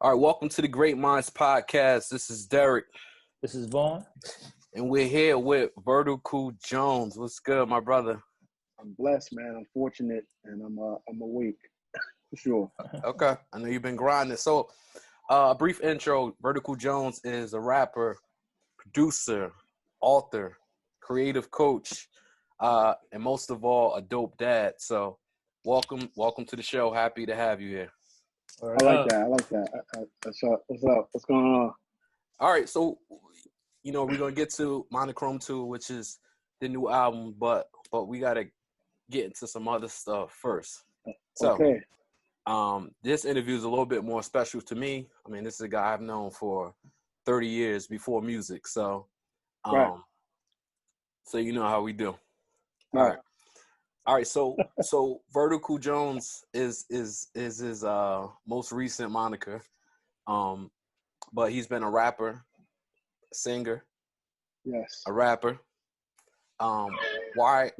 All right, welcome to the Great Minds Podcast. This is Derrick. This is Vaughn. And we're here with Vertical Jones. What's good, my brother? I'm blessed, man. I'm fortunate, and I'm awake for sure. Okay, I know you've been grinding. So, a brief intro. Vertical Jones is a rapper, producer, author, creative coach, and most of all, a dope dad. So, welcome to the show. Happy to have you here. I like that. What's up? What's going on? All right, so we're gonna get to Monochrome 2, which is the new album, but we gotta get into some other stuff first. So, okay. This interview is a little bit more special to me. I mean, this is a guy I've known for 30 years before music, so Right. So you know how we do. Right. All right. So Vertical Jones is his most recent moniker, but he's been a rapper, a singer, Yes. a rapper. Why,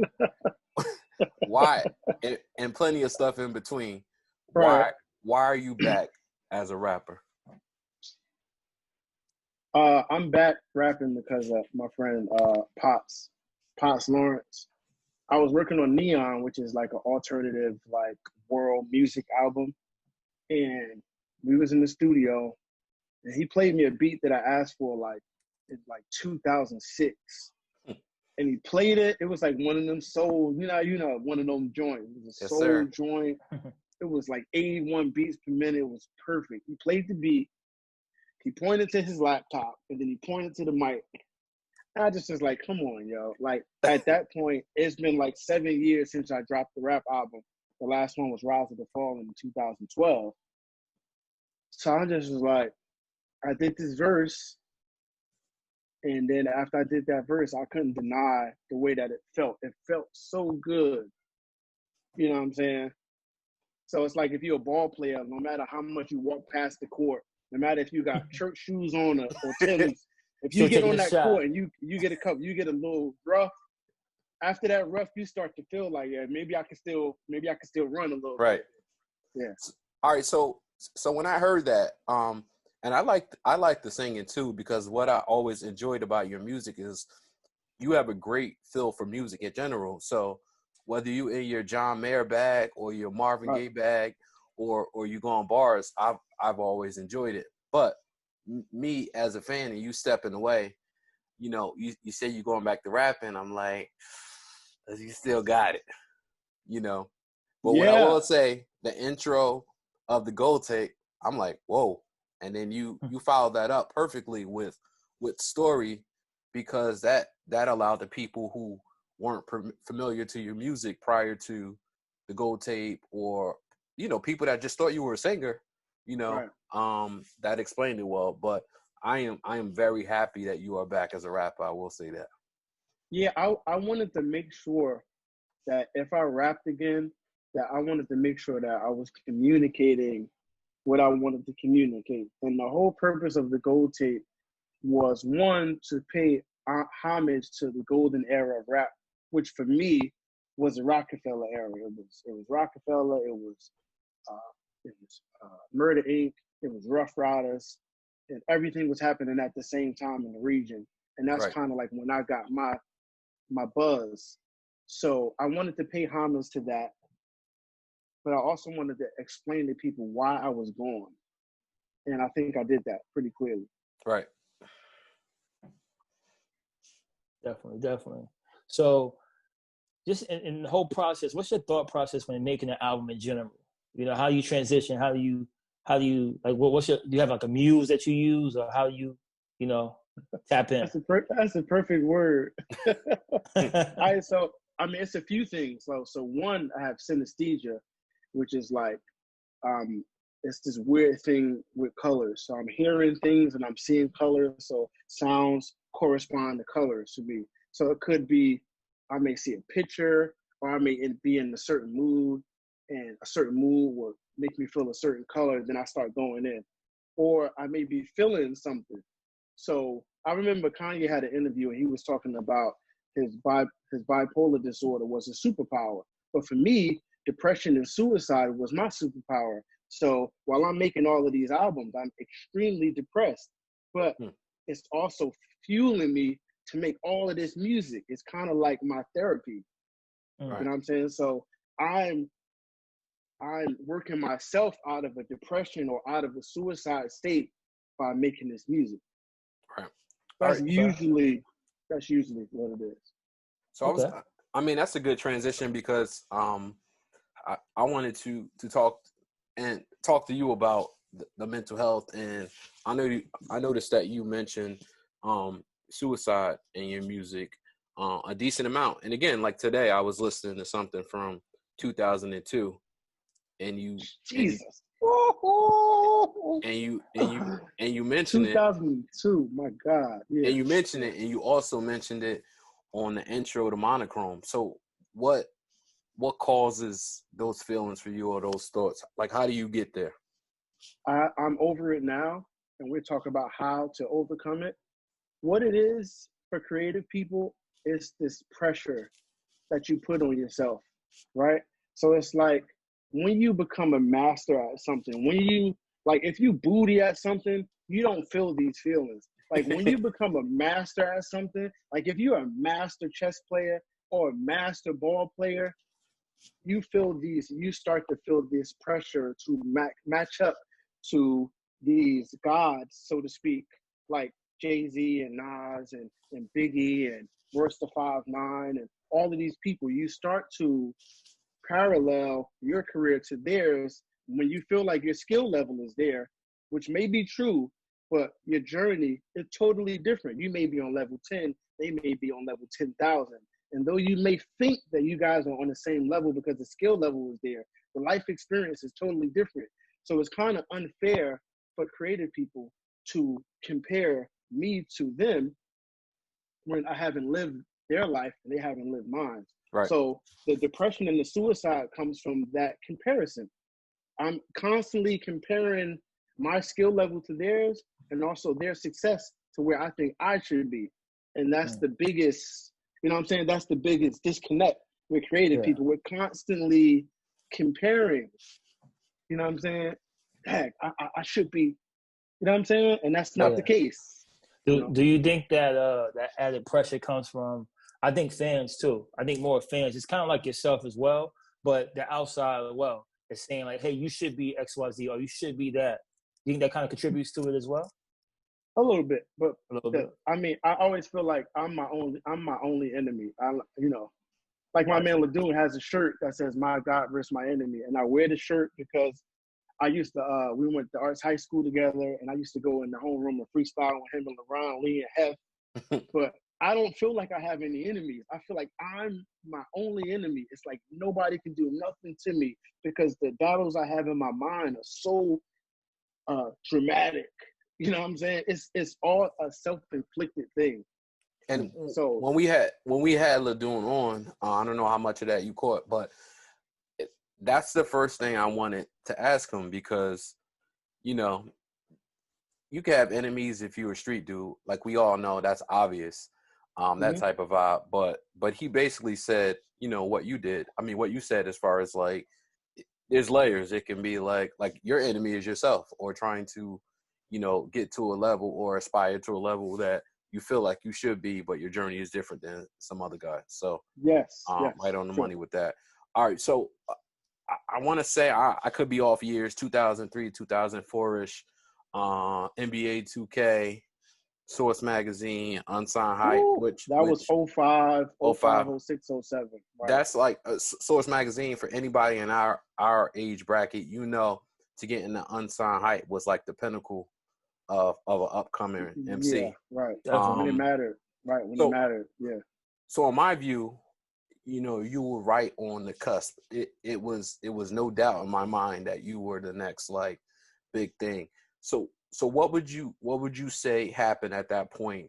and plenty of stuff in between. Right. Why are you back as a rapper? I'm back rapping because of my friend Pops Lawrence. I was working on Neon, which is like an alternative like world music album, and we was in the studio, and he played me a beat that I asked for in 2006. And he played it. It was like one of them soul, one of them joints. It was a soul joint. It was like 81 beats per minute. It was perfect. He played the beat. He pointed to his laptop, and then he pointed to the mic. And I just was like, come on, yo. Like, at that point, it's been like 7 years since I dropped the rap album. The last one was Rise of the Fall in 2012. So I just was like, I did this verse. And then after I did that verse, I couldn't deny the way that it felt. It felt so good. You know what I'm saying? So it's like if you're a ball player, no matter how much you walk past the court, no matter if you got church shoes on or tennis, if you get on that court and you get a little rough, after that rough, you start to feel like, yeah, maybe I can still run a little bit. Yeah. All right, so when I heard that, and I like the singing too, because what I always enjoyed about your music is you have a great feel for music in general. So whether you in your John Mayer bag or your Marvin Gaye bag or you go on bars, I've always enjoyed it. But me as a fan and you stepping away, you say you're going back to rapping, I'm like, you still got it, But what I will say, the intro of the Gold Tape, I'm like, whoa. And then you followed that up perfectly with story, because that allowed the people who weren't familiar to your music prior to the Gold Tape, or people that just thought you were a singer, that explained it well. But I am very happy that you are back as a rapper. I will say that. Yeah, I wanted to make sure that if I rapped again, that I wanted to make sure that I was communicating what I wanted to communicate. And the whole purpose of the Gold Tape was, one, to pay homage to the golden era of rap, which for me was the Rockefeller era. It was Rockefeller. It was Murder Inc. It was Rough Riders, and everything was happening at the same time in the region. And that's kind of like when I got my buzz. So I wanted to pay homage to that, but I also wanted to explain to people why I was gone. And I think I did that pretty clearly. Right. Definitely. So just in the whole process, what's your thought process when making an album in general? How you transition, how do you like, do you have like a muse that you use, or how you tap in? That's a perfect word. So I mean, it's a few things. So one, I have synesthesia, which is like, it's this weird thing with colors. So I'm hearing things and I'm seeing colors. So sounds correspond to colors to me. So it could be, I may see a picture, or I may be in a certain mood, and a certain mood will make me feel a certain color. Then I start going in, or I may be feeling something. So I remember Kanye had an interview and he was talking about his bipolar disorder was a superpower. But for me, depression and suicide was my superpower. So while I'm making all of these albums, I'm extremely depressed, but it's also fueling me to make all of this music. It's kind of like my therapy. You know what I'm saying? So I'm working myself out of a depression or out of a suicide state by making this music. Right. That's usually what it is. So I mean, that's a good transition because I wanted to talk to you about the mental health, and I noticed that you mentioned suicide in your music a decent amount. And again, like today, I was listening to something from 2002, and you Jesus. And you mentioned 2002, my God. Yeah. And you mentioned it, and you also mentioned it on the intro to Monochrome. So what causes those feelings for you or those thoughts? Like, how do you get there? I'm over it now, and we're talking about how to overcome it. What it is for creative people is this pressure that you put on yourself, right? So it's like when you become a master at something, if you booty at something, you don't feel these feelings. Like when you become a master at something, like if you're a master chess player or a master ball player, you start to feel this pressure to match up to these gods, so to speak, like Jay-Z and Nas and Biggie and Royce the 5'9" and all of these people. You start to parallel your career to theirs when you feel like your skill level is there, which may be true, but your journey is totally different. You may be on level 10, they may be on level 10,000. And though you may think that you guys are on the same level because the skill level is there, the life experience is totally different. So it's kind of unfair for creative people to compare me to them when I haven't lived their life and they haven't lived mine. Right. So the depression and the suicide comes from that comparison. I'm constantly comparing my skill level to theirs and also their success to where I think I should be. And that's the biggest, you know what I'm saying? That's the biggest disconnect with creative people. We're constantly comparing, you know what I'm saying? Heck, I should be, you know what I'm saying? And that's not the case. Do you think that that added pressure comes from, I think fans too. I think more fans. It's kind of like yourself as well, but the outside as well is saying like, hey, you should be XYZ or you should be that. Do you think that kind of contributes to it as well? A little bit, but bit. I mean, I always feel like I'm my only enemy. Like my man Ladoon has a shirt that says "My God versus my enemy," and I wear the shirt because I used to. We went to arts high school together, and I used to go in the homeroom and freestyle with him and LeBron, Lee, and Hef. But I don't feel like I have any enemies. I feel like I'm my only enemy. It's like nobody can do nothing to me because the battles I have in my mind are so dramatic. You know what I'm saying? It's all a self-inflicted thing. And so when we had Ladoon on, I don't know how much of that you caught, but that's the first thing I wanted to ask him because, you know, you can have enemies if you're a street dude. Like we all know, that's obvious. That type of vibe. But he basically said, you know, what you did. I mean, what you said as far as like, there's layers. It can be like your enemy is yourself or trying to, you know, get to a level or aspire to a level that you feel like you should be, but your journey is different than some other guy. So yes, right on the money with that. All right. So I want to say I could be off years, 2003, 2004-ish, NBA 2K, Source Magazine, Unsigned Hype, which was 05, 05, 06, 07. Right. That's like a Source Magazine for anybody in our age bracket, you know, to get in the Unsigned Hype was like the pinnacle of an upcoming MC. Yeah, right. When it mattered. Right, when it mattered, yeah. So in my view, you know, you were right on the cusp. It was no doubt in my mind that you were the next like big thing. So what would you say happened at that point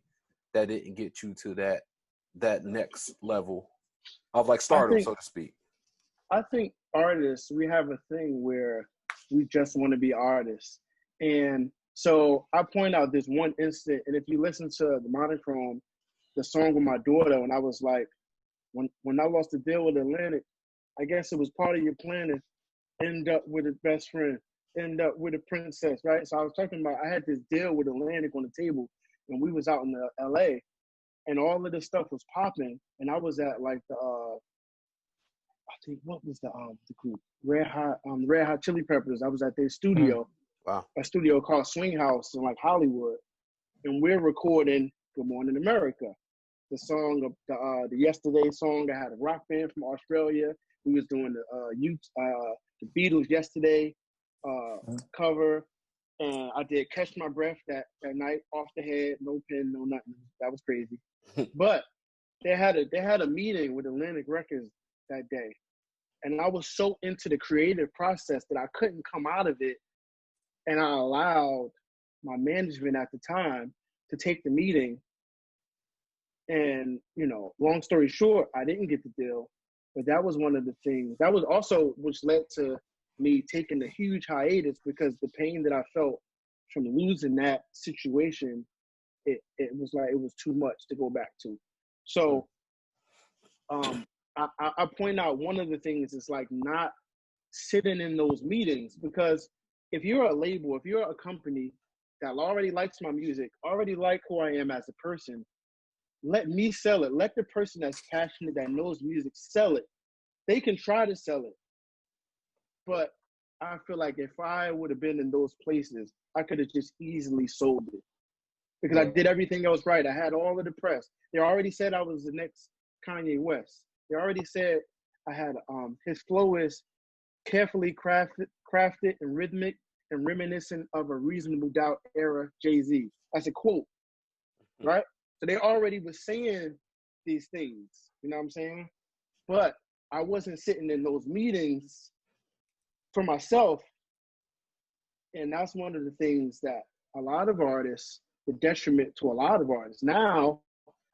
that didn't get you to that next level of like stardom, so to speak? I think artists, we have a thing where we just want to be artists. And so I point out this one instant, and if you listen to the Monochrome, the song with my daughter, when I was like, when I lost the deal with Atlantic, I guess it was part of your plan to end up with his best friend. end up with a princess, right? So I was talking about I had this deal with Atlantic on the table, and we was out in the LA, and all of this stuff was popping, and I was at like the I think what was the group Red Hot Chili Peppers. I was at their studio, Wow. a studio called Swing House in like Hollywood, and we're recording Good Morning America, the song of the Yesterday song. I had a rock band from Australia. We was doing the Beatles Yesterday cover, and I did Catch My Breath that night off the head, no pen, no nothing. That was crazy. But they had a meeting with Atlantic Records that day, and I was so into the creative process that I couldn't come out of it, and I allowed my management at the time to take the meeting. And, you know, long story short, I didn't get the deal, but that was one of the things that was also which led to me taking a huge hiatus, because the pain that I felt from losing that situation, it was like it was too much to go back to. So I point out one of the things is like not sitting in those meetings, because if you're a label, if you're a company that already likes my music, already like who I am as a person, let me sell it. Let the person that's passionate, that knows music, sell it. They can try to sell it. But I feel like if I would have been in those places, I could have just easily sold it. Because I did everything else right. I had all of the press. They already said I was the next Kanye West. They already said I had his flow is carefully crafted and rhythmic and reminiscent of a Reasonable Doubt era Jay-Z. That's a quote, right? So they already were saying these things, you know what I'm saying? But I wasn't sitting in those meetings for myself. And that's one of the things that a lot of artists, the detriment to a lot of artists. Now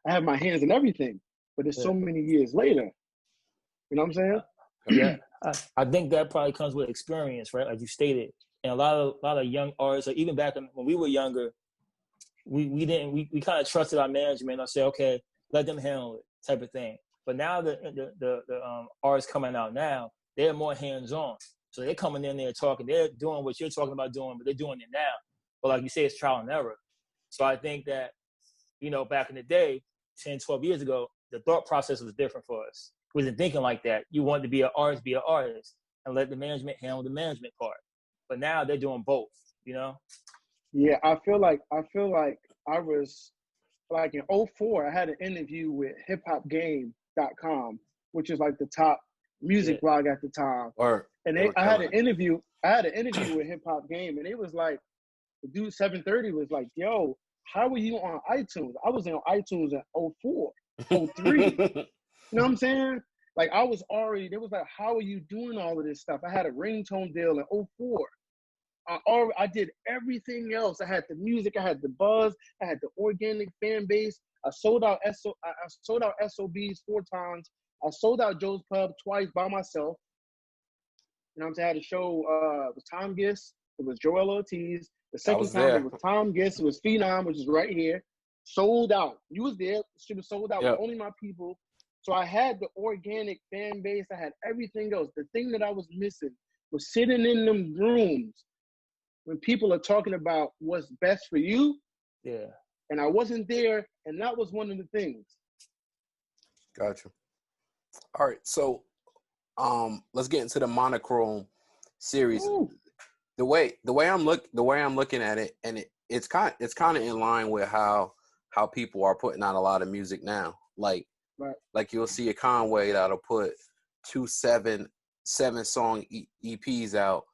I have my hands in everything, but it's so many years later. You know what I'm saying? Yeah, I think that probably comes with experience, right? Like you stated, and a lot of young artists, or even back when we were younger, we kind of trusted our management. I said, okay, let them handle it, type of thing. But now the artists coming out now, they're more hands on. So they're coming in there talking, they're doing what you're talking about doing, but they're doing it now. But like you say, it's trial and error. So I think that, you know, back in the day, 10, 12 years ago, the thought process was different for us. We wasn't thinking like that. You wanted to be an artist, and let the management handle the management part. But now they're doing both, you know? Yeah, I feel like I was like in '04, I had an interview with hiphopgame.com, which is like the top music blog at the time. I had an interview with Hip Hop Game, and it was like, the dude 730 was like, yo, how are you on iTunes? I was on iTunes in '04, '03. You know what I'm saying? Like I was already, they was like, how are you doing all of this stuff? I had a ringtone deal in '04. I did everything else. I had the music, I had the buzz, I had the organic fan base. I sold out SOBs 4 times. I sold out Joe's Pub twice by myself. You know what I'm saying? I had a show, it was Tom Gist, it was Joel Ortiz. The second time it was Tom Gist, it was Phenom, which is right here. Sold out. You was there, she was sold out with only my people. So I had the organic fan base, I had everything else. The thing that I was missing was sitting in them rooms when people are talking about what's best for you. Yeah. And I wasn't there, and that was one of the things. Gotcha. All right, so let's get into the Monochrome series. Ooh. The way I'm looking at it, and it's kind of in line with how people are putting out a lot of music now. Like you'll see a Conway that'll put 2 7-song EPs out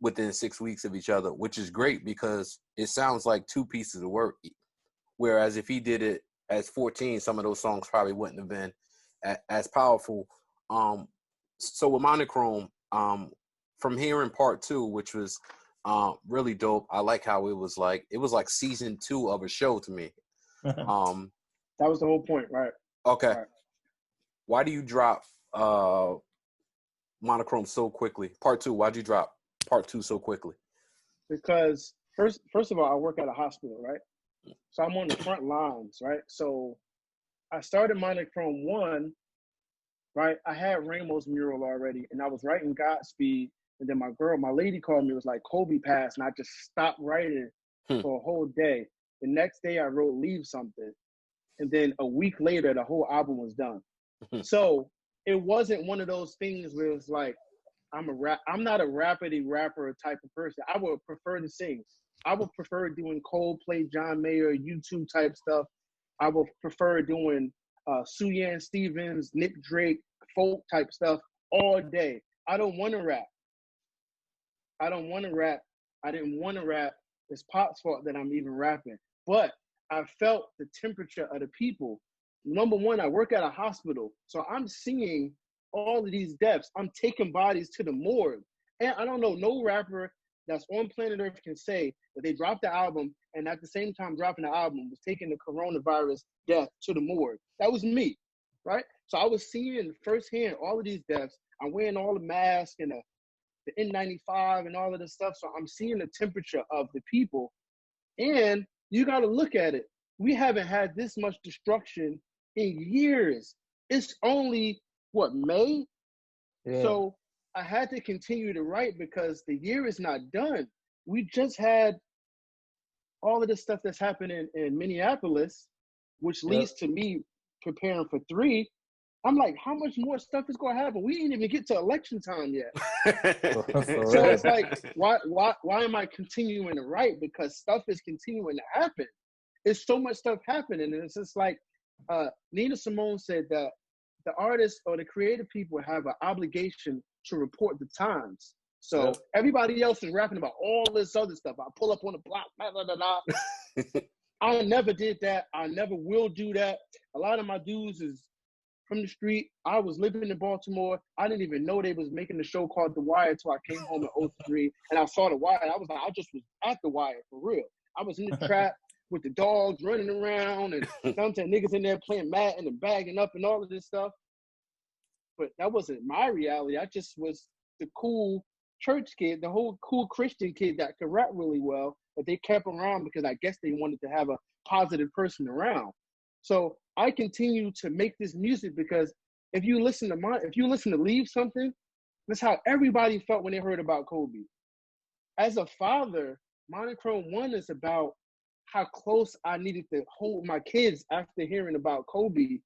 within 6 weeks of each other, which is great because it sounds like 2 pieces of work. Whereas if he did it as 14, some of those songs probably wouldn't have been as powerful. So with Monochrome, from hearing part 2, which was really dope. I like how it was like season 2 of a show to me. That was the whole point, right? Okay. Right. Why do you drop Monochrome so quickly? Part 2. Why'd you drop part 2 so quickly? Because first of all, I work at a hospital, right? So I'm on the front lines, right? So I started Monochrome 1, right? I had Rainbow's mural already, and I was writing Godspeed And then my lady called me, it was like, Kobe passed, and I just stopped writing for a whole day. The next day I wrote Leave Something. And then a week later, the whole album was done. So it wasn't one of those things where it's like, I'm not a rapidy rapper type of person. I would prefer to sing. I would prefer doing Coldplay, John Mayer, YouTube type stuff. I would prefer doing Suyan Stevens, Nick Drake, folk type stuff all day. I don't want to rap. I didn't want to rap. It's Pop's fault that I'm even rapping. But I felt the temperature of the people. Number one, I work at a hospital. So I'm seeing all of these deaths. I'm taking bodies to the morgue. And I don't know, no rapper that's on planet Earth can say that they dropped the album and at the same time dropping the album was taking the coronavirus death to the morgue. That was me, right? So I was seeing firsthand all of these deaths. I'm wearing all the masks and the N95 and all of this stuff. So I'm seeing the temperature of the people. And you got to look at it. We haven't had this much destruction in years. It's only, May? Yeah. So I had to continue to write because the year is not done. We just had all of this stuff that's happening in Minneapolis, which leads to me preparing for 3. I'm like, how much more stuff is going to happen? We didn't even get to election time yet. So it's like, why am I continuing to write? Because stuff is continuing to happen. It's so much stuff happening. And it's just like Nina Simone said that the artists or the creative people have an obligation to report the times. So everybody else is rapping about all this other stuff. I pull up on the block, blah, blah, blah, blah. I never did that. I never will do that. A lot of my dudes is from the street. I was living in Baltimore. I didn't even know they was making a show called The Wire until I came home in 03 and I saw The Wire. I was like, I just was at The Wire for real. I was in the trap with the dogs running around and sometimes niggas in there playing Madden and bagging up and all of this stuff. But that wasn't my reality. I just was the cool church kid, the whole cool Christian kid that could rap really well, but they kept around because I guess they wanted to have a positive person around. So I continue to make this music because if you listen to Leave Something, that's how everybody felt when they heard about Kobe. As a father, Monochrome 1 is about how close I needed to hold my kids after hearing about Kobe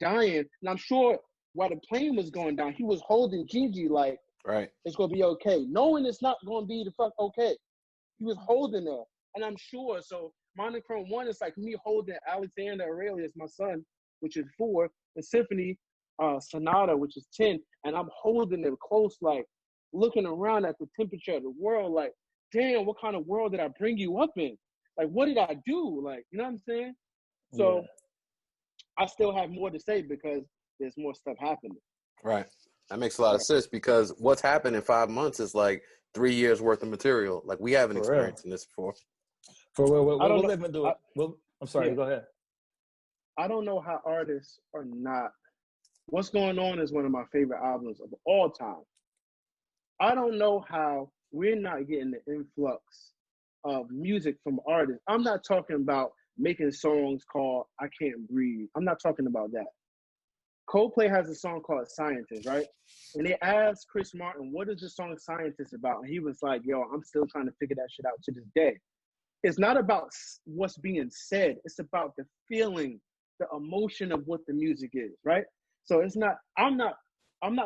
dying. And I'm sure while the plane was going down, he was holding Gigi like, it's going to be okay. Knowing it's not going to be the fuck okay. He was holding her. And I'm sure, so Monochrome 1 is like me holding Alexander Aurelius, my son, which is 4, and Symphony Sonata, which is 10. And I'm holding them close, like looking around at the temperature of the world, like, damn, what kind of world did I bring you up in? Like, what did I do? Like, you know what I'm saying? So I still have more to say because there's more stuff happening. Right. That makes a lot of sense because what's happened in 5 months is like 3 years worth of material. Like we haven't experienced this before. For real, we'll live and do it. I'm sorry, go ahead. I don't know how artists are not. What's Going On is one of my favorite albums of all time. I don't know how we're not getting the influx of music from artists. I'm not talking about making songs called I Can't Breathe. I'm not talking about that. Coldplay has a song called Scientist, right? And they asked Chris Martin, what is the song Scientist about? And he was like, yo, I'm still trying to figure that shit out to this day. It's not about what's being said. It's about the feeling, the emotion of what the music is, right? So it's not, I'm not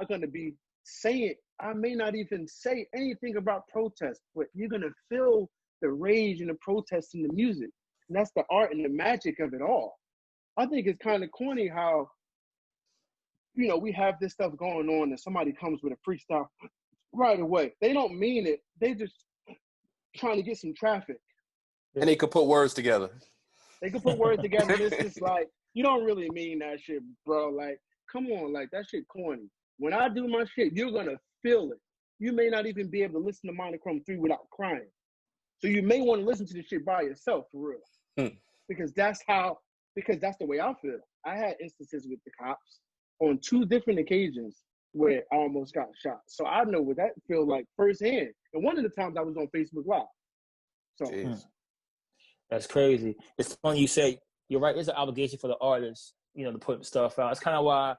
going to be saying, I may not even say anything about protest, but you're going to feel the rage and the protest in the music. And that's the art and the magic of it all. I think it's kind of corny how, you know, we have this stuff going on and somebody comes with a freestyle right away. They don't mean it. They just trying to get some traffic. And they could put words together. They could put words together. And it's just like, you don't really mean that shit, bro. Like, come on, like that shit corny. When I do my shit, you're going to feel it. You may not even be able to listen to Monochrome 3 without crying. So you may want to listen to the shit by yourself for real. Because that's the way I feel. I had instances with the cops on 2 different occasions where I almost got shot. So I know what that feels like firsthand. And one of the times I was on Facebook Live. So that's crazy. It's funny you say, you're right, there's an obligation for the artist, you know, to put stuff out. It's kind of why,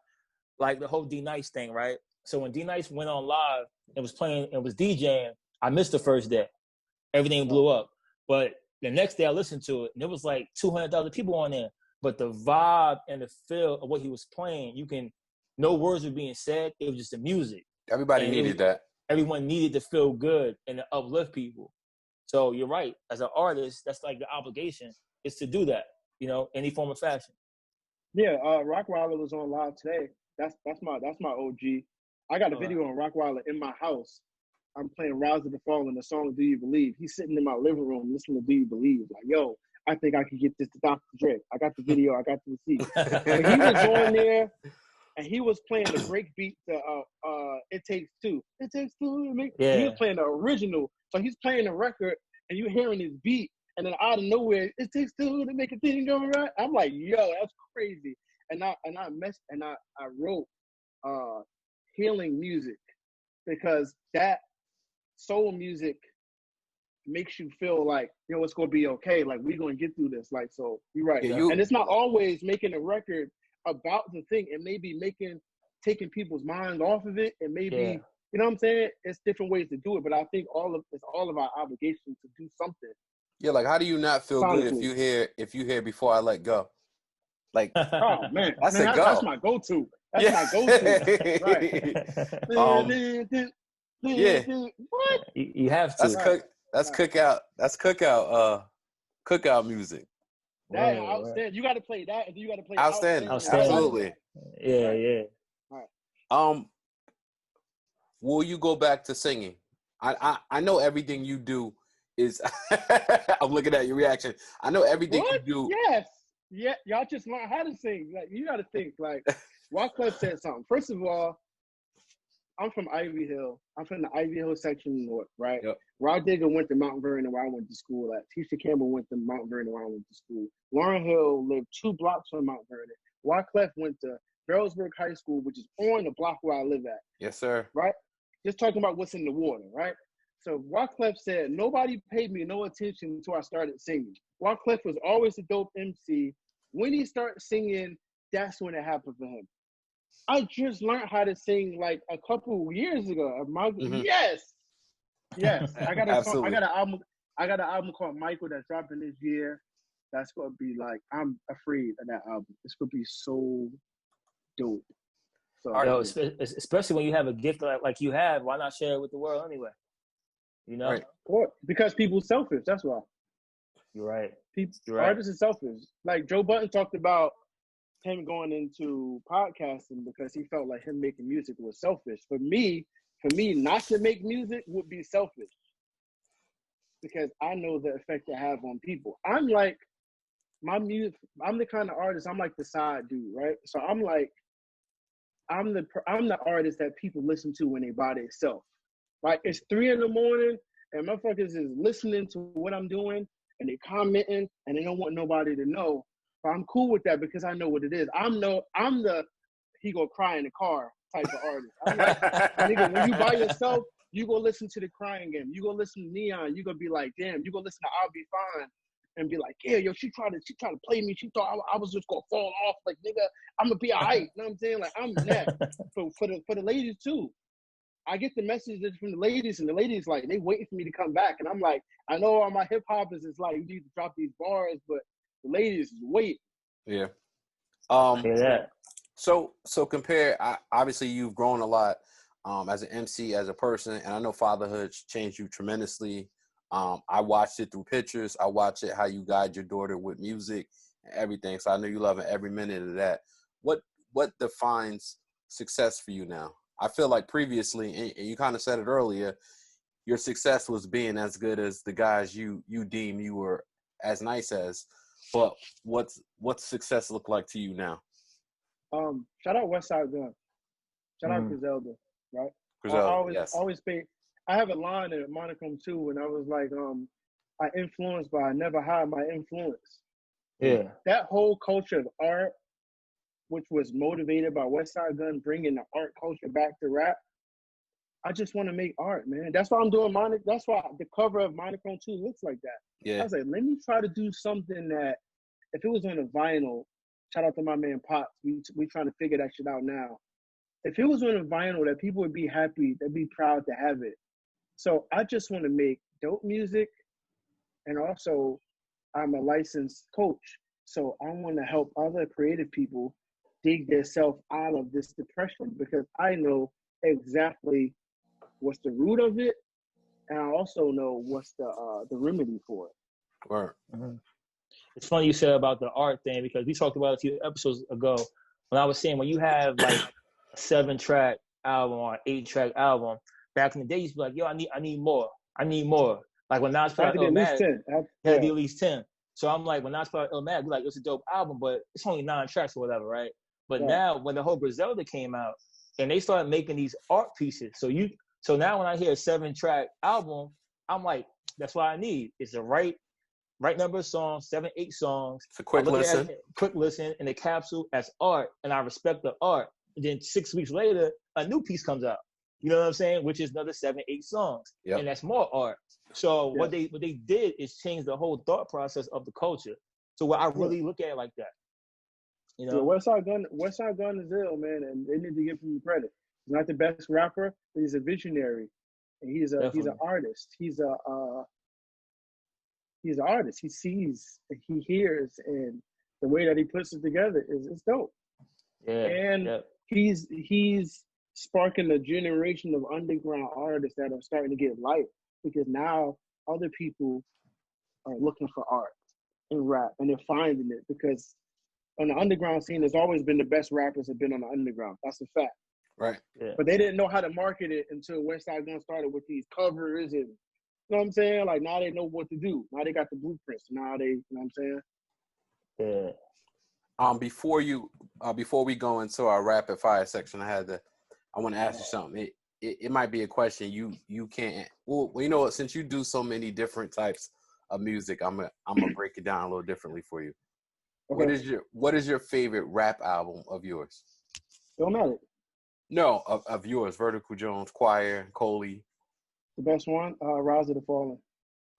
like the whole D-Nice thing, right? So when D-Nice went on live and was playing and was DJing, I missed the first day. Everything blew up. But the next day I listened to it, and it was like 200,000 people on there. But the vibe and the feel of what he was playing, no words were being said. It was just the music. Everybody needed that. Everyone needed to feel good and to uplift people. So you're right. As an artist, that's like the obligation is to do that, any form of fashion. Yeah, Rockwilder was on live today. That's my OG. I got a video on Rockwilder in my house. I'm playing Rise of the Fall and the song Do You Believe. He's sitting in my living room listening to Do You Believe. Like, yo, I think I could get this to Dr. Dre. I got the video. I got the receipt. But he was on there, and he was playing the break beat to It Takes Two. It Takes Two to make. Yeah. He was playing the original. So he's playing the record, and you're hearing his beat, and then out of nowhere, it takes two to make a thing go right. I'm like, yo, that's crazy. And I wrote healing music, because that soul music makes you feel like, it's gonna be okay. Like, we're gonna get through this. Like, so you're right. Yeah, and it's not always making a record about the thing. It may be taking people's minds off of it. It may be, you know what I'm saying? It's different ways to do it, but I think it's all of our obligation to do something. Yeah, like, how do you not feel good if you hear Before I Let Go? Like, oh man, that's my go-to. That's my go-to. Right. Yeah. What? You have to. That's cookout music. That outstanding. You got to play that, and you got to play outstanding. Absolutely. Yeah. All right. Will you go back to singing? I know everything you do is. I'm looking at your reaction. I know everything you do. Yes. Yeah. Y'all just learn how to sing. Like, you got to think. Like, Wyclef said something. First of all, I'm from Ivy Hill. I'm from the Ivy Hill section north, right? Yep. Rod Digger went to Mount Vernon where I went to school at. Tisha Campbell went to Mount Vernon where I went to school. Lauren Hill lived 2 blocks from Mount Vernon. Wyclef went to Barrelsburg High School, which is on the block where I live at. Yes, sir. Right? Just talking about what's in the water, right? So Wyclef said, nobody paid me no attention until I started singing. Wyclef was always a dope MC. When he started singing, that's when it happened for him. I just learned how to sing like a couple years ago. Yes. I got a song, I got an album called Michael that's dropping this year. That's gonna be like, I'm afraid of that album. It's gonna be so dope. So, especially when you have a gift like you have, why not share it with the world anyway? Right. Because people selfish. That's why. You're right. Artists are selfish. Like Joe Budden talked about him going into podcasting because he felt like him making music was selfish. For me, not to make music would be selfish, because I know the effect it have on people. I'm like, my music, I'm the kind of artist, I'm like the side dude, right? So I'm like, I'm the artist that people listen to when they by themselves. Like, it's 3 a.m. and motherfuckers is listening to what I'm doing and they commenting and they don't want nobody to know. But I'm cool with that because I know what it is. I'm the he gonna cry in the car type of artist. I'm like, nigga, when you by yourself, you go listen to the Crying Game. You go listen to Neon. You gonna be like, damn. You go listen to I'll Be Fine and be like, yeah, yo, she tried to play me. She thought I was just gonna fall off. Like, nigga, I'm gonna be alright. You know what I'm saying? Like, I'm that. for the ladies too. I get the messages from the ladies, and the ladies, like, they waiting for me to come back. And I'm like, I know all my hip hoppers is like, you need to drop these bars, but the ladies is waiting. Yeah. Yeah. So compare. Obviously, you've grown a lot as an MC, as a person, and I know fatherhood changed you tremendously. I watched it through pictures. I watched it how you guide your daughter with music and everything. So I know you're loving every minute of that. What defines success for you now? I feel like previously, and you kind of said it earlier, your success was being as good as the guys you deem you were as nice as. But what's success look like to you now? Shout out Westside Gun. Shout out Griselda, right? Griselda, I always pay. I have a line in Monochrome too, and I was like, I influenced, but I never hide my influence. Yeah. That whole culture of art, which was motivated by Westside Gun bringing the art culture back to rap. I just want to make art, man. That's why I'm doing That's why the cover of Monochrome 2 looks like that. Yeah. I was like, let me try to do something that, if it was on a vinyl, shout out to my man Pops. We trying to figure that shit out now. if it was on a vinyl, that people would be happy, they'd be proud to have it. So I just want to make dope music, and also I'm a licensed coach. So I want to help other creative people dig themselves out of this depression, because I know exactly what's the root of it, and I also know what's the remedy for it. Right. Mm-hmm. It's funny you said about the art thing, because we talked about it a few episodes ago when I was saying, when you have like a 7-track album or an 8-track album, back in the day, you used to be like, yo, I need more. I need more. Like when Nas put out At least Illmatic, 10. it had to be at least 10. So I'm like, when Nas put out Illmatic, we're like, it's a dope album, but it's only 9 tracks or whatever, right? But now when the whole Griselda came out and they started making these art pieces, so now when I hear a 7-track album, I'm like, that's what I need. It's the right number of songs, 7, 8 songs. It's a quick listen. Quick listen in the capsule as art, and I respect the art. And then 6 weeks later, a new piece comes out. You know what I'm saying? Which is another 7, 8 songs, and that's more art. So what they did is change the whole thought process of the culture. So what I really look at it like that. You know, Westside Gun is ill, man, and they need to give him credit. He's not the best rapper, but he's a visionary, and he's an artist. He's an artist. He sees, he hears, and the way that he puts it together is dope. Yeah, and he's sparking a generation of underground artists that are starting to get light, because now other people are looking for art and rap, and they're finding it, because on the underground scene, there's always been the best rappers have been on the underground. That's a fact. Right. Yeah. But they didn't know how to market it until Westside Gun started with these covers, and you know what I'm saying? Like now they know what to do. Now they got the blueprints. Now they, you know what I'm saying? Yeah. Before we go into our rapid fire section, I want to ask you something. It might be a question you can't. Well, you know what? Since you do so many different types of music, I'm gonna break it down a little differently for you. Okay. What is your favorite rap album of yours? Illmatic. No, of yours. Vertical Jones, Choir, Coley. The best one, Rise of the Fallen.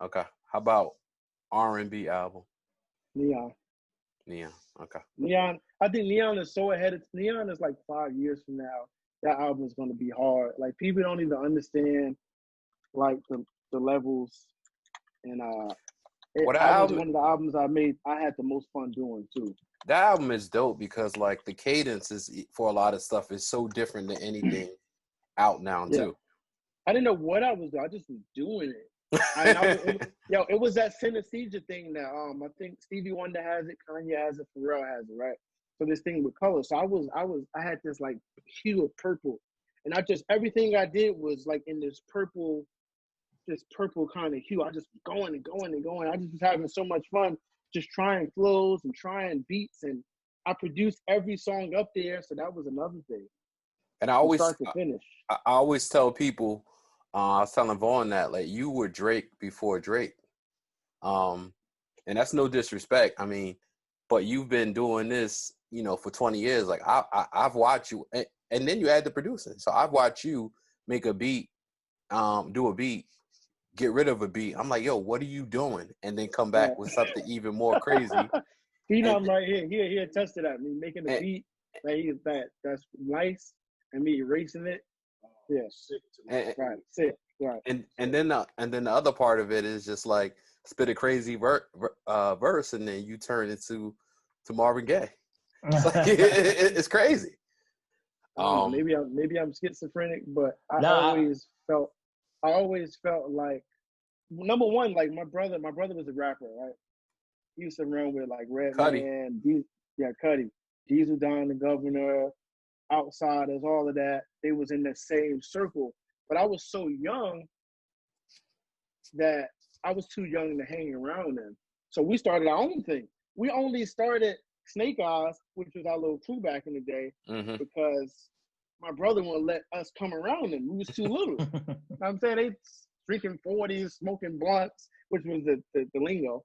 Okay. How about R&B album? Neon. Okay. Neon. I think Neon is so ahead. Neon is like 5 years from now. That album is going to be hard. Like people don't even understand like the levels. And one of the albums I made, I had the most fun doing too. That album is dope because like the cadence is for a lot of stuff is so different than anything out now too. I didn't know what I was doing. I just was doing it. It was that synesthesia thing that I think Stevie Wonder has it, Kanye has it, Pharrell has it, right? So this thing with color. So I had this like hue of purple, and everything I did was like in this purple kind of hue. I just going and going and going. I just was having so much fun, just trying flows and trying beats, and I produced every song up there. So that was another thing. And I always start to finish. I always tell people, I was telling Vaughn that like you were Drake before Drake, and that's no disrespect. I mean, but you've been doing this, you know, for 20 years. Like I've watched you, and then you add the producing. So I've watched you make a beat, do a beat, get rid of a beat. I'm like, yo, what are you doing? And then come back with something even more crazy. I'm right here. He attested at me making a beat that's nice, and me erasing it. Yeah, sick. Right. And then the other part of it is just like spit a crazy verse, and then you turn into Marvin Gaye. It's, like, it's crazy. Maybe I'm schizophrenic, but I always felt like, number one, like my brother was a rapper, right? He used to run with like Redman, Cudi, Diesel Don the Governor, Outsiders, all of that. They was in the same circle, but I was so young that I was too young to hang around them. So we started our own thing. We only started Snake Eyes, which was our little crew back in the day, because my brother wouldn't let us come around them. We was too little. You know what I'm saying? They drinking 40s, smoking blunts, which was the lingo,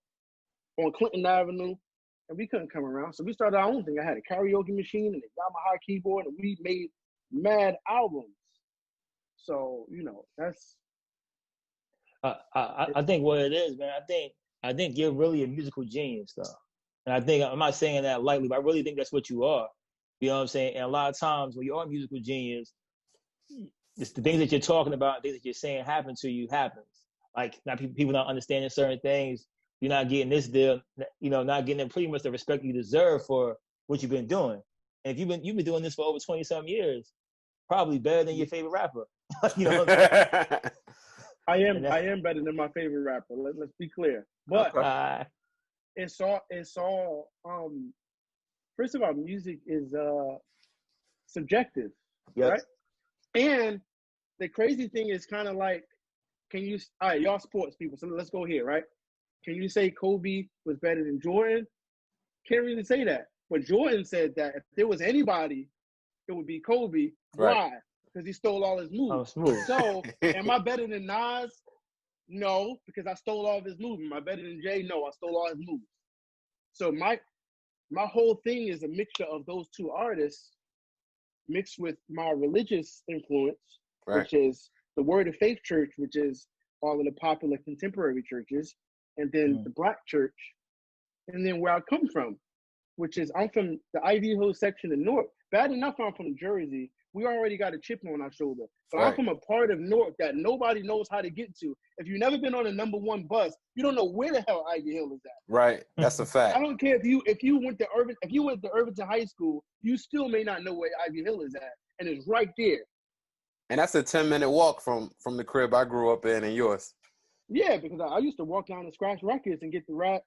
on Clinton Avenue, and we couldn't come around. So we started our own thing. I had a karaoke machine and a Yamaha keyboard, and we made mad albums. So, you know, that's... I think what it is, man, I think you're really a musical genius, though. And I think, I'm not saying that lightly, but I really think that's what you are. You know what I'm saying? And a lot of times when you are a musical genius, it's the things that you're talking about, things that you're saying happen to you happens. Like not people not understanding certain things. You're not getting this deal, not getting pretty much the respect you deserve for what you've been doing. And if you've been doing this for over 20-some years, probably better than your favorite rapper. You know what I'm saying? I am better than my favorite rapper. Let's be clear. But it's all first of all, music is subjective, right? And the crazy thing is kind of like, all right, y'all sports people, so let's go here, right? Can you say Kobe was better than Jordan? Can't really say that. But Jordan said that if there was anybody, it would be Kobe. Right. Why? Because he stole all his moves. Oh, smooth. So, am I better than Nas? No, because I stole all of his moves. Am I better than Jay? No, I stole all his moves. So my whole thing is a mixture of those two artists mixed with my religious influence, which is the Word of Faith Church, which is all of the popular contemporary churches, and then the Black church, and then where I come from, which is I'm from the Ivy Hill section of Newark. Bad enough I'm from Jersey. We already got a chip on our shoulder. But I'm from a part of Newark that nobody knows how to get to. If you've never been on a number one bus, you don't know where the hell Ivy Hill is at. Right. That's a fact. I don't care if you went to Irvington High School, you still may not know where Ivy Hill is at. And it's right there. And that's a 10-minute walk from the crib I grew up in and yours. Yeah, because I used to walk down to Scratch Records and get the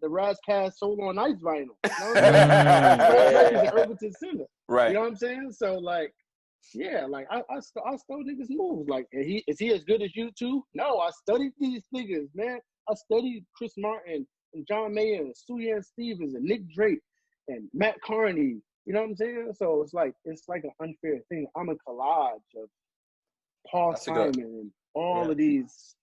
Razzcast Soul on Ice vinyl. You know what I'm saying? Scratch Records at Irvington Center. Right. You know what I'm saying? So like, yeah, like I stole niggas' moves. Like, is he as good as you two? No, I studied these niggas, man. I studied Chris Martin and John Mayer and Sue-Ann Stevens and Nick Drake and Matt Carney. You know what I'm saying? So it's like an unfair thing. I'm a collage of Paul Simon and all of these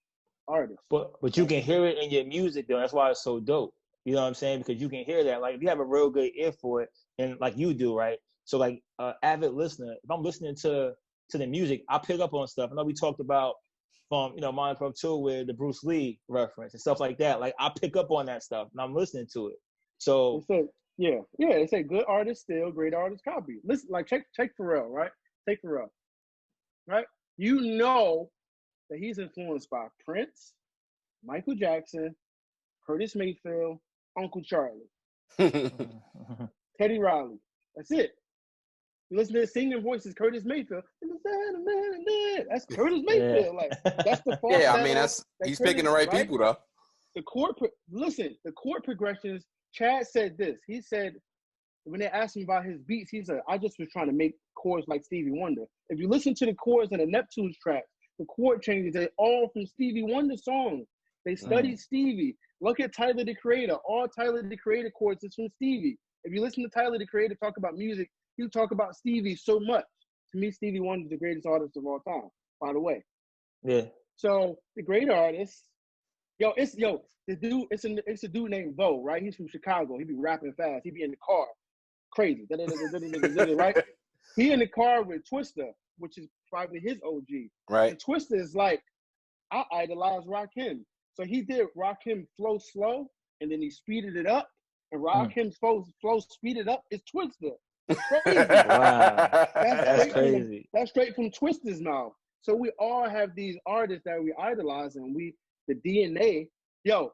artists. But you can hear it in your music though. That's why it's so dope. You know what I'm saying? Because you can hear that. Like if you have a real good ear for it, and like you do, right? So like avid listener, if I'm listening to the music, I pick up on stuff. I know we talked about from Monochrome 2 with the Bruce Lee reference and stuff like that. Like I pick up on that stuff and I'm listening to it. So they say good artist steal, great artist copy. Listen, like check Pharrell, right? Take Pharrell, right? You know that he's influenced by Prince, Michael Jackson, Curtis Mayfield, Uncle Charlie, Teddy Riley. That's it. You listen to his singing voices, Curtis Mayfield. That's Curtis Mayfield. Yeah. Like that's the fault. Yeah, I mean he's picking the right people though. The chord progressions. Chad said this. He said when they asked him about his beats, he said, "I just was trying to make chords like Stevie Wonder." If you listen to the chords in the Neptune's track, the chord changes, they're all from Stevie Wonder songs. They studied Stevie. Look at Tyler, the Creator. All Tyler, the Creator chords is from Stevie. If you listen to Tyler, the Creator, talk about music, you talk about Stevie so much. To me, Stevie Wonder is the greatest artist of all time, by the way. Yeah. So the great artist, it's a dude named Bo, right? He's from Chicago. He be rapping fast. He be in the car, crazy, right? He in the car with Twista, which is probably his OG. Right. And Twista is like, I idolize Rakim. So he did Rakim flow slow, and then he speeded it up. And Rakim's flow speeded up is Twista. Crazy. Wow. That's crazy. That's straight from Twista's mouth. So we all have these artists that we idolize, and the DNA. The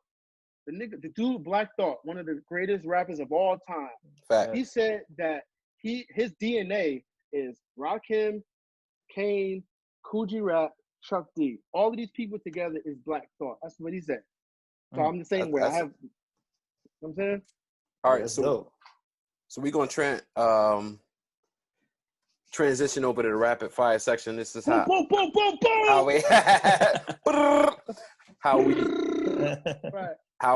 dude Black Thought, one of the greatest rappers of all time. Fact. He said that his DNA is Rakim, Kane, Coogee Rap, Chuck D. All of these people together is Black Thought. That's what he said. So I'm the same way. I have. You know what I'm saying? All right, so we're gonna transition over to the rapid fire section. This is how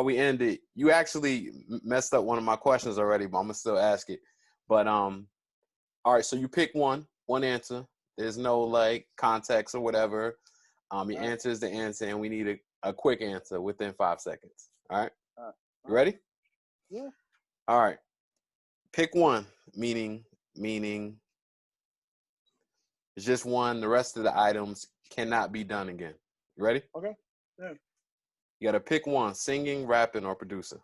we end it. You actually messed up one of my questions already, but I'm gonna still ask it. But all right, so you pick one answer. There's no like context or whatever. Your answer is the answer, and we need a quick answer within 5 seconds. All right? You ready? Yeah. All right. Pick one, meaning it's just one. The rest of the items cannot be done again. You ready? Okay. Yeah. You got to pick one: singing, rapping, or producer.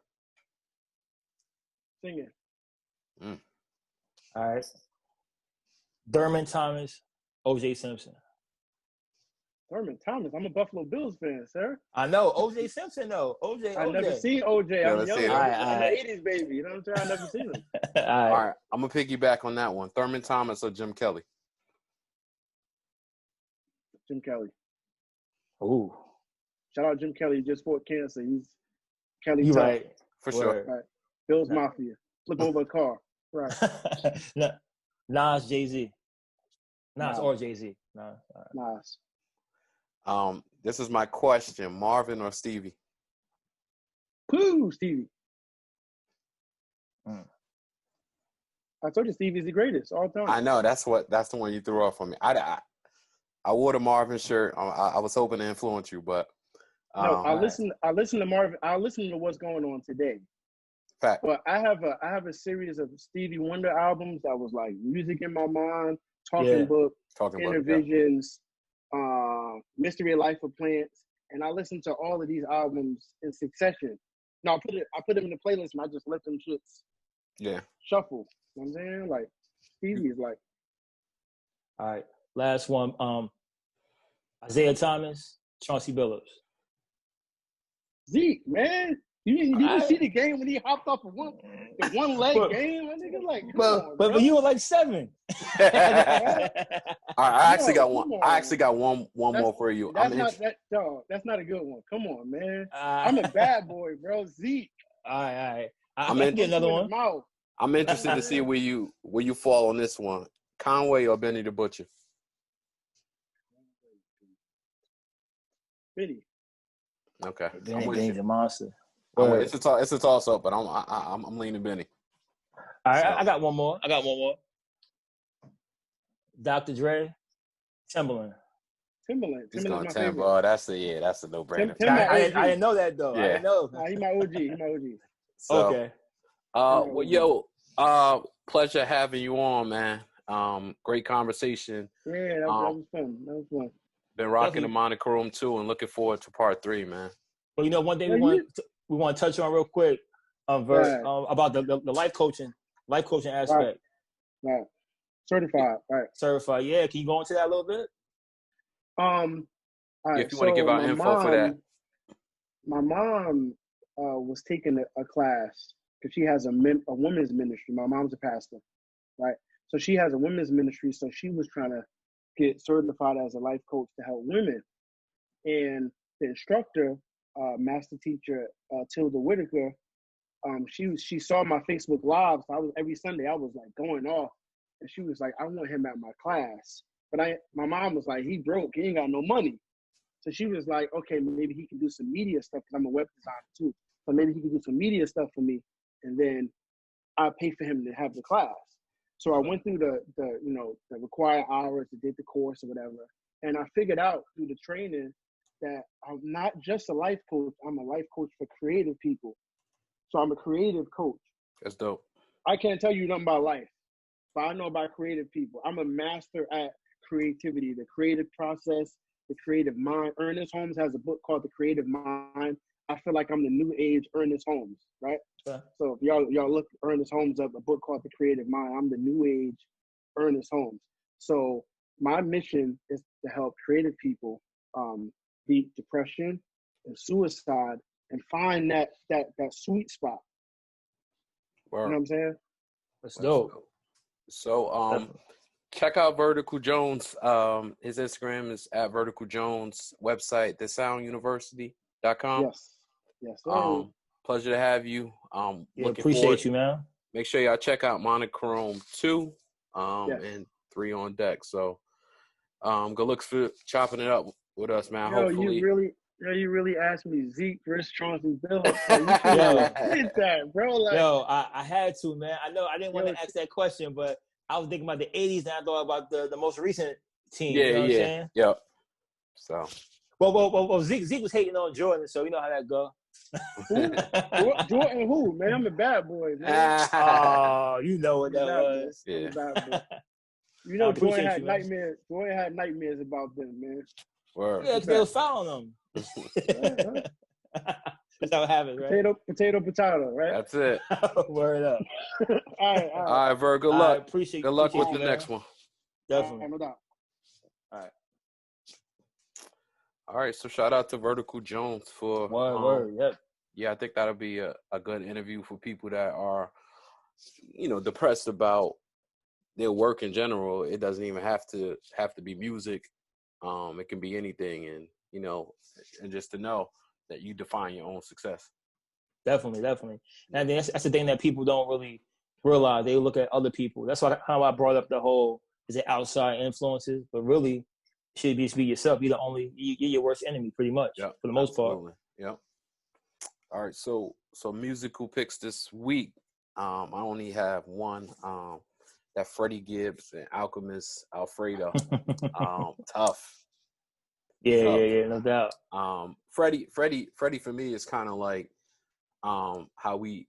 Singing. All right. Thurman Thomas, O.J. Simpson. Thurman Thomas. I'm a Buffalo Bills fan, sir. I know O.J. Simpson though. O.J. I never seen OJ. I'm Never young. seen him. I'm an '80s baby. You know what I'm saying? I never seen him. All right. All right, I'm gonna piggyback on that one. Thurman Thomas or Jim Kelly? Jim Kelly. Ooh. Shout out Jim Kelly. He just fought cancer. He's Kelly. You tough. right. For sure. Right. Bills Nah. Mafia. Flip over a car. Right. Nas, Jay-Z. Nas Nah. or Jay-Z. Nas. All right. Nice. This is my question: Marvin or Stevie? Pooh, Stevie. Mm. I told you Stevie's the greatest all time. I know that's the one you threw off on me. I wore the Marvin shirt. I was hoping to influence you, but No, I listen to Marvin. I listen to what's going on today. fact. But I have a series of Stevie Wonder albums that was like Music in My Mind, Talking Book, Talking Inner about it, yeah. Visions, Mystery of Life of Plants, and I listened to all of these albums in succession. No, I put them in the playlist and I just let them shits Yeah. shuffle. You know what I'm saying? Like Stevie is like, All right. Last one. Isaiah Thomas, Chauncey Billups. Zeke, man. You didn't see the game when he hopped off of the one leg But- game? My nigga, like, come But on, but bro. you were like 7. I actually No, got one. come on. I actually got one That's- more for you. That's not a good one. Come on, man. I'm I'm a bad boy, bro. Zeke. All right. I'm I in- can get another one. Mouth. I'm interested to see where you fall on this one. Conway or Benny the Butcher? Benny. Okay. I'm Benny with Benny's you. a monster. It's a toss up, but I'm leaning Benny. All right, So- I got one more. Dr. Dre, Timberland. Timberland. He's Timberland's going my Tim. favorite. that's a no brainer. Tim my I OG. didn't know that though. Yeah. I didn't know. Nah, he my OG. So, Okay. well, yo, pleasure having you on, man. Great conversation. Yeah, that was fun. Been rocking the Definitely. Monochrome too, and looking forward to part 3, man. But you know, one thing Yeah, we want to touch on real quick, Right. about the life coaching aspect. Right. Certified. Right. Certified. Yeah, can you go into that a little bit? All right, If you want to give out info for that. My mom was taking a class because she has a women's ministry. My mom's a pastor, right? So she has a women's ministry. So she was trying to get certified as a life coach to help women. And the instructor, master teacher Tilda Whitaker, she saw my Facebook Live. So every Sunday I was like going off, and she was like, "I want him at my class." But my mom was like, "He broke. He ain't got no money." So she was like, "Okay, maybe he can do some media stuff because I'm a web designer too. So maybe he can do some media stuff for me, and then I'll pay for him to have the class." So I went through the required hours, did the course or whatever, and I figured out through the training that I'm not just a life coach. I'm a life coach for creative people. So I'm a creative coach. That's dope. I can't tell you nothing about life, but I know about creative people. I'm a master at creativity, the creative process, the creative mind. Ernest Holmes has a book called The Creative Mind. I feel like I'm the new age Ernest Holmes, right? Okay. So if y'all look Ernest Holmes up, a book called The Creative Mind. I'm the new age Ernest Holmes. So my mission is to help creative people beat depression and suicide and find that sweet spot. Word. You know what I'm saying? That's dope. So check out Vertical Jones. His Instagram is at Vertical Jones. Website thesounduniversity.com. Yes, sir. Pleasure to have you. Yeah, Looking appreciate forward. you, man. Make sure y'all check out Monochrome 2 Yes. and 3 on deck. So good looks for chopping it up with us, man. Yo, Hopefully. you really asked me Zeke versus Chauncey Billups. Like, you should have did that, bro. Like, Yo, I had to, man. I know I didn't want Yo, to ask that question, but I was thinking about the 80s and I thought about the most recent team. Yeah, you know what I'm saying? Yep. So Well, Zeke was hating on Jordan, so you know how that go. Jordan who, man? I'm a bad boy, man. Oh, you know what that I'm a bad boy. was. I'm a Yeah. bad boy. You I know, appreciate Jordan had you, man. nightmares. Jordan had nightmares about them, man. Word. Yeah, because they was fouling them. That's how it happens, right? Potato, right? That's it. Word up. All All right, Ver. Good All luck. right, appreciate Good luck with you, the man. next one. Definitely. no doubt. All right. All right. So shout out to Vertical Jones for Word. Yep. Yeah, I think that'll be a good interview for people that are, depressed about their work in general. It doesn't even have to be music. It can be anything, and and just to know that you define your own success. Definitely. And I think that's the thing that people don't really realize. They look at other people. That's how I brought up the whole is it outside influences, but really it should just be yourself. You're your worst enemy, pretty much, for the most part. Yep. All right, so musical picks this week. I only have one. That Freddie Gibbs and Alchemist Alfredo. Tough. Yeah, no doubt. Freddie for me is kind of like how we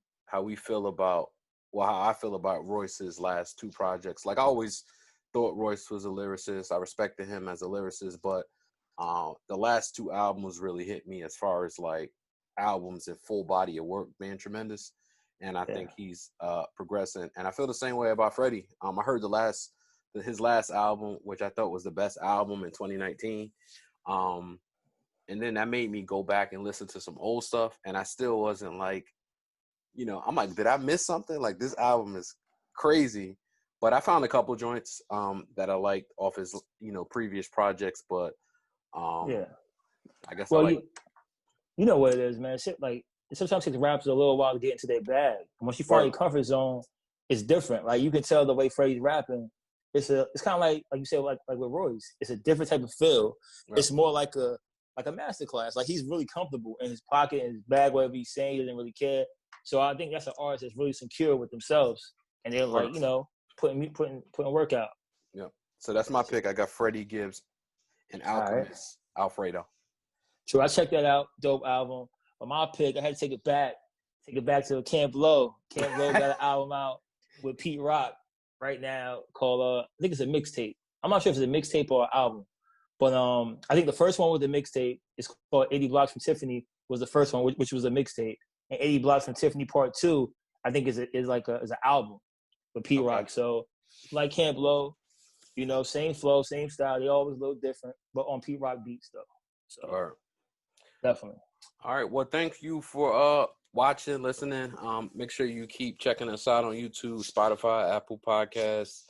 feel about how I feel about Royce's last two projects. Like I always thought Royce was a lyricist. I respected him as a lyricist, but the last two albums really hit me as far as like albums and full body of work being tremendous. And I think he's progressing. And I feel the same way about Freddie. I heard his last album, which I thought was the best album in 2019. And then that made me go back and listen to some old stuff. And I still wasn't like, I'm like, did I miss something? Like this album is crazy. But I found a couple joints that I liked off his, previous projects. But I guess you know what it is, man. Shit, like sometimes it takes rappers a little while to get into their bag. And once you find your comfort zone, it's different. Like you can tell the way Freddie's rapping. It's kind of like you said, like with Royce. It's a different type of feel. Right. It's more like a masterclass. Like he's really comfortable in his pocket, in his bag, whatever he's saying. He doesn't really care. So I think that's an artist that's really secure with themselves, and they're like, putting work out. Yeah. So that's my pick. I got Freddie Gibbs and Alchemist Alfredo. So I checked that out. Dope album. But my pick, I had to take it back to Camp Lo. Camp Lo got an album out with Pete Rock right now called I think it's a mixtape. I'm not sure if it's a mixtape or an album. But I think the first one with the mixtape is called 80 Blocks from Tiffany was the first one, which was a mixtape. And 80 Blocks from Tiffany Part 2, I think is an album with Pete Rock. So like Camp Lo, same flow, same style. They always a little different, but on Pete Rock beats though. So definitely. All right. Well, thank you for watching, listening. Make sure you keep checking us out on YouTube, Spotify, Apple Podcasts,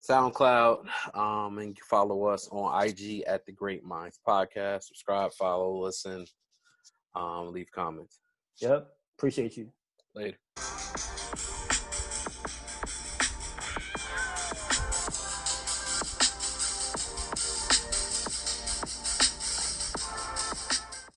SoundCloud, and follow us on IG at The Great Minds Podcast. Subscribe, follow, listen, leave comments. Yep. Appreciate you. Later.